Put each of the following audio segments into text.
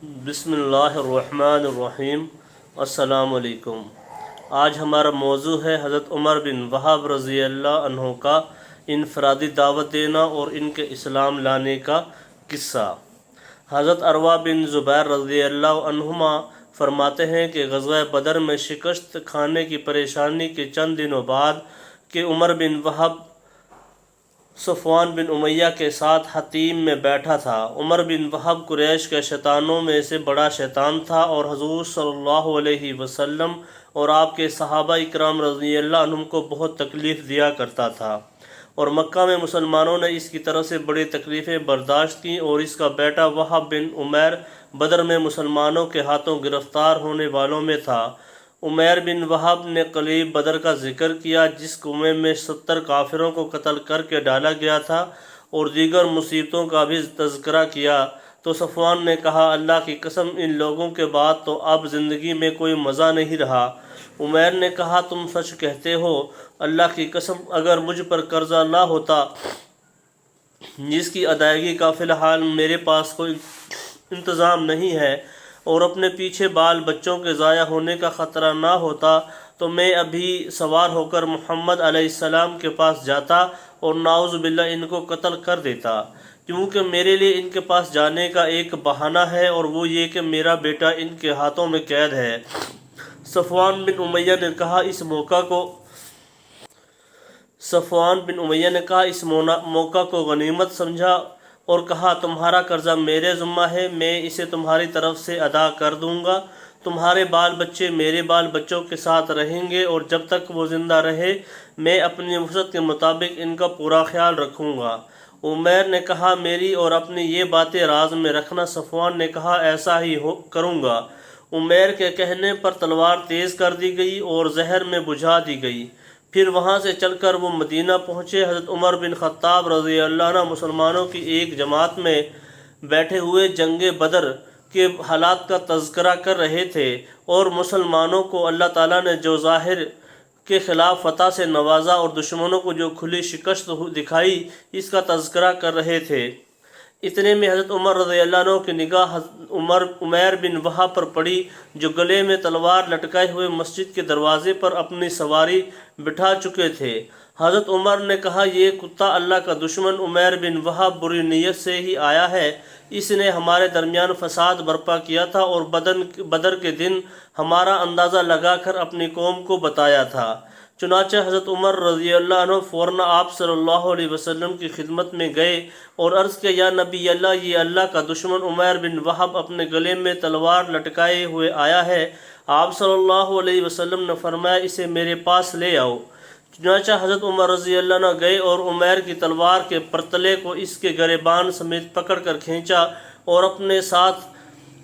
بسم اللہ الرحمن الرحیم۔ السلام علیکم۔ آج ہمارا موضوع ہے حضرت عمر بن وہب رضی اللہ عنہ کا انفرادی دعوت دینا اور ان کے اسلام لانے کا قصہ۔ حضرت عروہ بن زبیر رضی اللہ عنہما فرماتے ہیں کہ غزوہ بدر میں شکست کھانے کی پریشانی کے چند دنوں بعد کہ عمر بن وہب صفوان بن امیہ کے ساتھ حطیم میں بیٹھا تھا۔ عمر بن وہب قریش کے شیطانوں میں سے بڑا شیطان تھا اور حضور صلی اللہ علیہ وسلم اور آپ کے صحابہ اکرام رضی اللہ عنہم کو بہت تکلیف دیا کرتا تھا، اور مکہ میں مسلمانوں نے اس کی طرف سے بڑی تکلیفیں برداشت کیں، اور اس کا بیٹا وہب بن عمیر بدر میں مسلمانوں کے ہاتھوں گرفتار ہونے والوں میں تھا۔ عمیر بن وہب نے قلیب بدر کا ذکر کیا، جس کنویں میں 70 کافروں کو قتل کر کے ڈالا گیا تھا، اور دیگر مصیبتوں کا بھی تذکرہ کیا۔ تو صفوان نے کہا، اللہ کی قسم ان لوگوں کے بعد تو اب زندگی میں کوئی مزہ نہیں رہا۔ عمیر نے کہا، تم سچ کہتے ہو، اللہ کی قسم اگر مجھ پر قرضہ نہ ہوتا جس کی ادائیگی کا فی الحال میرے پاس کوئی انتظام نہیں ہے، اور اپنے پیچھے بال بچوں کے ضائع ہونے کا خطرہ نہ ہوتا، تو میں ابھی سوار ہو کر محمد علیہ السلام کے پاس جاتا اور نعوذ باللہ ان کو قتل کر دیتا، کیونکہ میرے لیے ان کے پاس جانے کا ایک بہانہ ہے، اور وہ یہ کہ میرا بیٹا ان کے ہاتھوں میں قید ہے۔ صفوان بن امیہ نے کہا اس موقع کو غنیمت سمجھا اور کہا، تمہارا قرضہ میرے ذمہ ہے، میں اسے تمہاری طرف سے ادا کر دوں گا۔ تمہارے بال بچے میرے بال بچوں کے ساتھ رہیں گے، اور جب تک وہ زندہ رہے میں اپنی وسعت کے مطابق ان کا پورا خیال رکھوں گا۔ عمیر نے کہا، میری اور اپنی یہ باتیں راز میں رکھنا۔ صفوان نے کہا، ایسا ہی کروں گا۔ عمیر کے کہنے پر تلوار تیز کر دی گئی اور زہر میں بجھا دی گئی۔ پھر وہاں سے چل کر وہ مدینہ پہنچے۔ حضرت عمر بن خطاب رضی اللہ عنہ مسلمانوں کی ایک جماعت میں بیٹھے ہوئے جنگ بدر کے حالات کا تذکرہ کر رہے تھے، اور مسلمانوں کو اللہ تعالیٰ نے جو ظاہر کے خلاف فتح سے نوازا اور دشمنوں کو جو کھلی شکست دکھائی، اس کا تذکرہ کر رہے تھے۔ اتنے میں حضرت عمر رضی اللہ عنہ کی نگاہ عمیر بن وہب پر پڑی، جو گلے میں تلوار لٹکائے ہوئے مسجد کے دروازے پر اپنی سواری بٹھا چکے تھے۔ حضرت عمر نے کہا، یہ کتا اللہ کا دشمن عمیر بن وہب بری نیت سے ہی آیا ہے، اس نے ہمارے درمیان فساد برپا کیا تھا، اور بدر کے دن ہمارا اندازہ لگا کر اپنی قوم کو بتایا تھا۔ چنانچہ حضرت عمر رضی اللہ عنہ فوراً آپ صلی اللہ علیہ وسلم کی خدمت میں گئے اور عرض کیا، یا نبی اللہ، یہ اللہ کا دشمن عمیر بن وہب اپنے گلے میں تلوار لٹکائے ہوئے آیا ہے۔ آپ صلی اللہ علیہ وسلم نے فرمایا، اسے میرے پاس لے آؤ۔ چنانچہ حضرت عمر رضی اللہ عنہ گئے اور عمیر کی تلوار کے پرتلے کو اس کے گریبان سمیت پکڑ کر کھینچا، اور اپنے ساتھ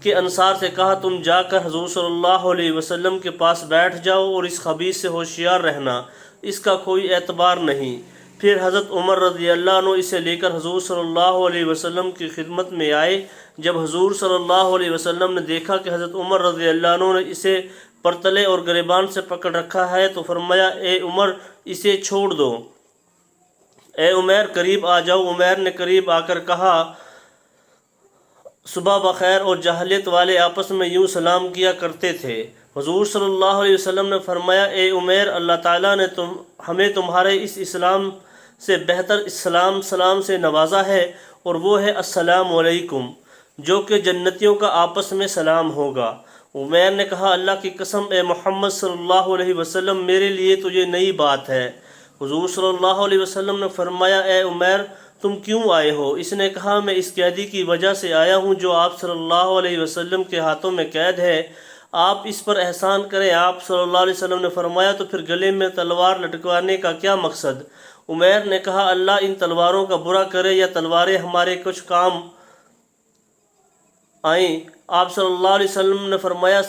کے انصار سے کہا، تم جا کر حضور صلی اللہ علیہ وسلم کے پاس بیٹھ جاؤ، اور اس خبیث سے ہوشیار رہنا، اس کا کوئی اعتبار نہیں۔ پھر حضرت عمر رضی اللہ عنہ اسے لے کر حضور صلی اللہ علیہ وسلم کی خدمت میں آئے۔ جب حضور صلی اللہ علیہ وسلم نے دیکھا کہ حضرت عمر رضی اللہ عنہ نے اسے پرتلے اور گریبان سے پکڑ رکھا ہے، تو فرمایا، اے عمر، اسے چھوڑ دو۔ اے عمیر، قریب آ جاؤ۔ عمیر نے قریب آ کر کہا، صبح بخیر، اور جاہلیت والے آپس میں یوں سلام کیا کرتے تھے۔ حضور صلی اللہ علیہ وسلم نے فرمایا، اے عمیر، اللہ تعالیٰ نے ہمیں تمہارے اس اسلام سے بہتر سلام سے نوازا ہے، اور وہ ہے السلام علیکم، جو کہ جنتیوں کا آپس میں سلام ہوگا۔ عمیر نے کہا، اللہ کی قسم اے محمد صلی اللہ علیہ وسلم، میرے لیے تو یہ نئی بات ہے۔ حضور صلی اللہ علیہ وسلم نے فرمایا، اے عمیر، تم کیوں آئے ہو؟ اس نے کہا، میں اس قیدی کی وجہ سے آیا ہوں جو آپ صلی اللہ علیہ وسلم کے ہاتھوں میں قید ہے، آپ اس پر احسان کریں۔ آپ صلی اللہ علیہ وسلم نے فرمایا، تو پھر گلے میں تلوار لٹکوانے کا کیا مقصد؟ عمیر نے کہا، اللہ ان تلواروں کا برا کرے، یا تلواریں ہمارے کچھ کام آئیں۔ آپ صلی اللہ علیہ وسلم نے فرمایا،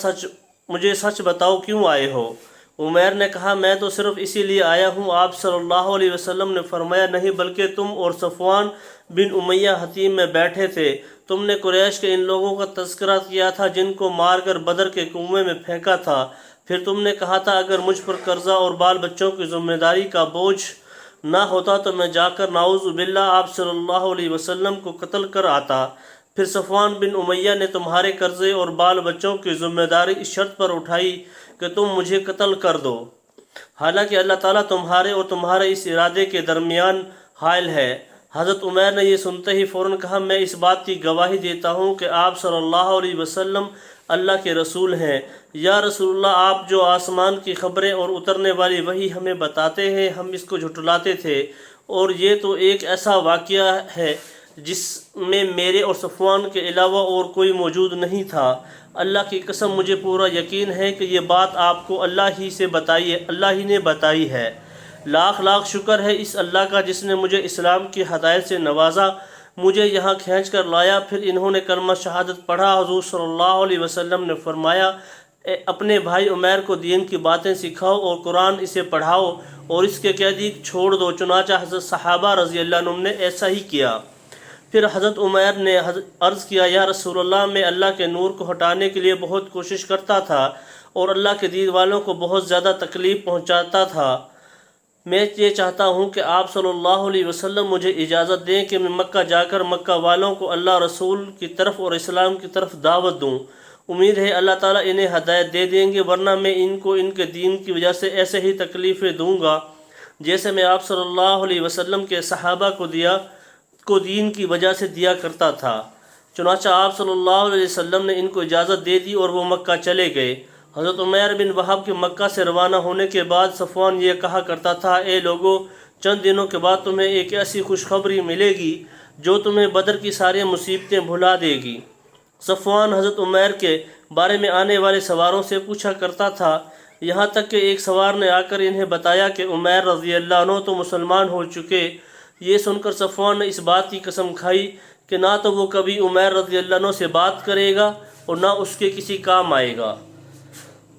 مجھے سچ بتاؤ، کیوں آئے ہو؟ عمیر نے کہا، میں تو صرف اسی لیے آیا ہوں۔ آپ صلی اللہ علیہ وسلم نے فرمایا، نہیں، بلکہ تم اور صفوان بن امیہ حطیم میں بیٹھے تھے، تم نے قریش کے ان لوگوں کا تذکرہ کیا تھا جن کو مار کر بدر کے کنویں میں پھینکا تھا۔ پھر تم نے کہا تھا، اگر مجھ پر قرضہ اور بال بچوں کی ذمہ داری کا بوجھ نہ ہوتا تو میں جا کر نعوذ باللہ آپ صلی اللہ علیہ وسلم کو قتل کر آتا۔ پھر صفوان بن امیہ نے تمہارے قرضے اور بال بچوں کی ذمہ داری اس شرط پر اٹھائی کہ تم مجھے قتل کر دو، حالانکہ اللہ تعالیٰ تمہارے اور تمہارے اس ارادے کے درمیان حائل ہے۔ حضرت عمیر نے یہ سنتے ہی فوراً کہا، میں اس بات کی گواہی دیتا ہوں کہ آپ صلی اللہ علیہ وسلم اللہ کے رسول ہیں۔ یا رسول اللہ، آپ جو آسمان کی خبریں اور اترنے والی وحی ہمیں بتاتے ہیں، ہم اس کو جھٹلاتے تھے، اور یہ تو ایک ایسا واقعہ ہے جس میں میرے اور صفوان کے علاوہ اور کوئی موجود نہیں تھا۔ اللہ کی قسم مجھے پورا یقین ہے کہ یہ بات آپ کو اللہ ہی نے بتائی ہے۔ لاکھ لاکھ شکر ہے اس اللہ کا جس نے مجھے اسلام کی ہدایت سے نوازا، مجھے یہاں کھینچ کر لایا۔ پھر انہوں نے کلمہ شہادت پڑھا۔ حضور صلی اللہ علیہ وسلم نے فرمایا، اپنے بھائی عمیر کو دین کی باتیں سکھاؤ اور قرآن اسے پڑھاؤ اور اس کے قیدی چھوڑ دو۔ چنانچہ حضرت صحابہ رضی اللہ عنہم نے ایسا ہی کیا۔ پھر حضرت عمیر نے عرض کیا، یا رسول اللہ، میں اللہ کے نور کو ہٹانے کے لیے بہت کوشش کرتا تھا اور اللہ کے دین والوں کو بہت زیادہ تکلیف پہنچاتا تھا۔ میں یہ چاہتا ہوں کہ آپ صلی اللہ علیہ وسلم مجھے اجازت دیں کہ میں مکہ جا کر مکہ والوں کو اللہ رسول کی طرف اور اسلام کی طرف دعوت دوں۔ امید ہے اللہ تعالیٰ انہیں ہدایت دے دیں گے، ورنہ میں ان کو ان کے دین کی وجہ سے ایسے ہی تکلیفیں دوں گا جیسے میں آپ صلی اللہ علیہ وسلم کے صحابہ کو دین کی وجہ سے دیا کرتا تھا۔ چنانچہ آپ صلی اللہ علیہ وسلم نے ان کو اجازت دے دی اور وہ مکہ چلے گئے۔ حضرت عمیر بن وہب کے مکہ سے روانہ ہونے کے بعد صفوان یہ کہا کرتا تھا، اے لوگو، چند دنوں کے بعد تمہیں ایک ایسی خوشخبری ملے گی جو تمہیں بدر کی ساری مصیبتیں بھلا دے گی۔ صفوان حضرت عمیر کے بارے میں آنے والے سواروں سے پوچھا کرتا تھا، یہاں تک کہ ایک سوار نے آ کر انہیں بتایا کہ عمیر رضی اللہ عنہ تو مسلمان ہو چکے۔ یہ سن کر صفوان نے اس بات کی قسم کھائی کہ نہ تو وہ کبھی عمیر رضی اللہ عنہ سے بات کرے گا اور نہ اس کے کسی کام آئے گا۔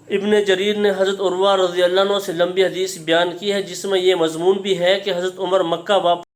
ابن جریر نے حضرت عروہ رضی اللہ عنہ سے لمبی حدیث بیان کی ہے جس میں یہ مضمون بھی ہے کہ حضرت عمر مکہ واپس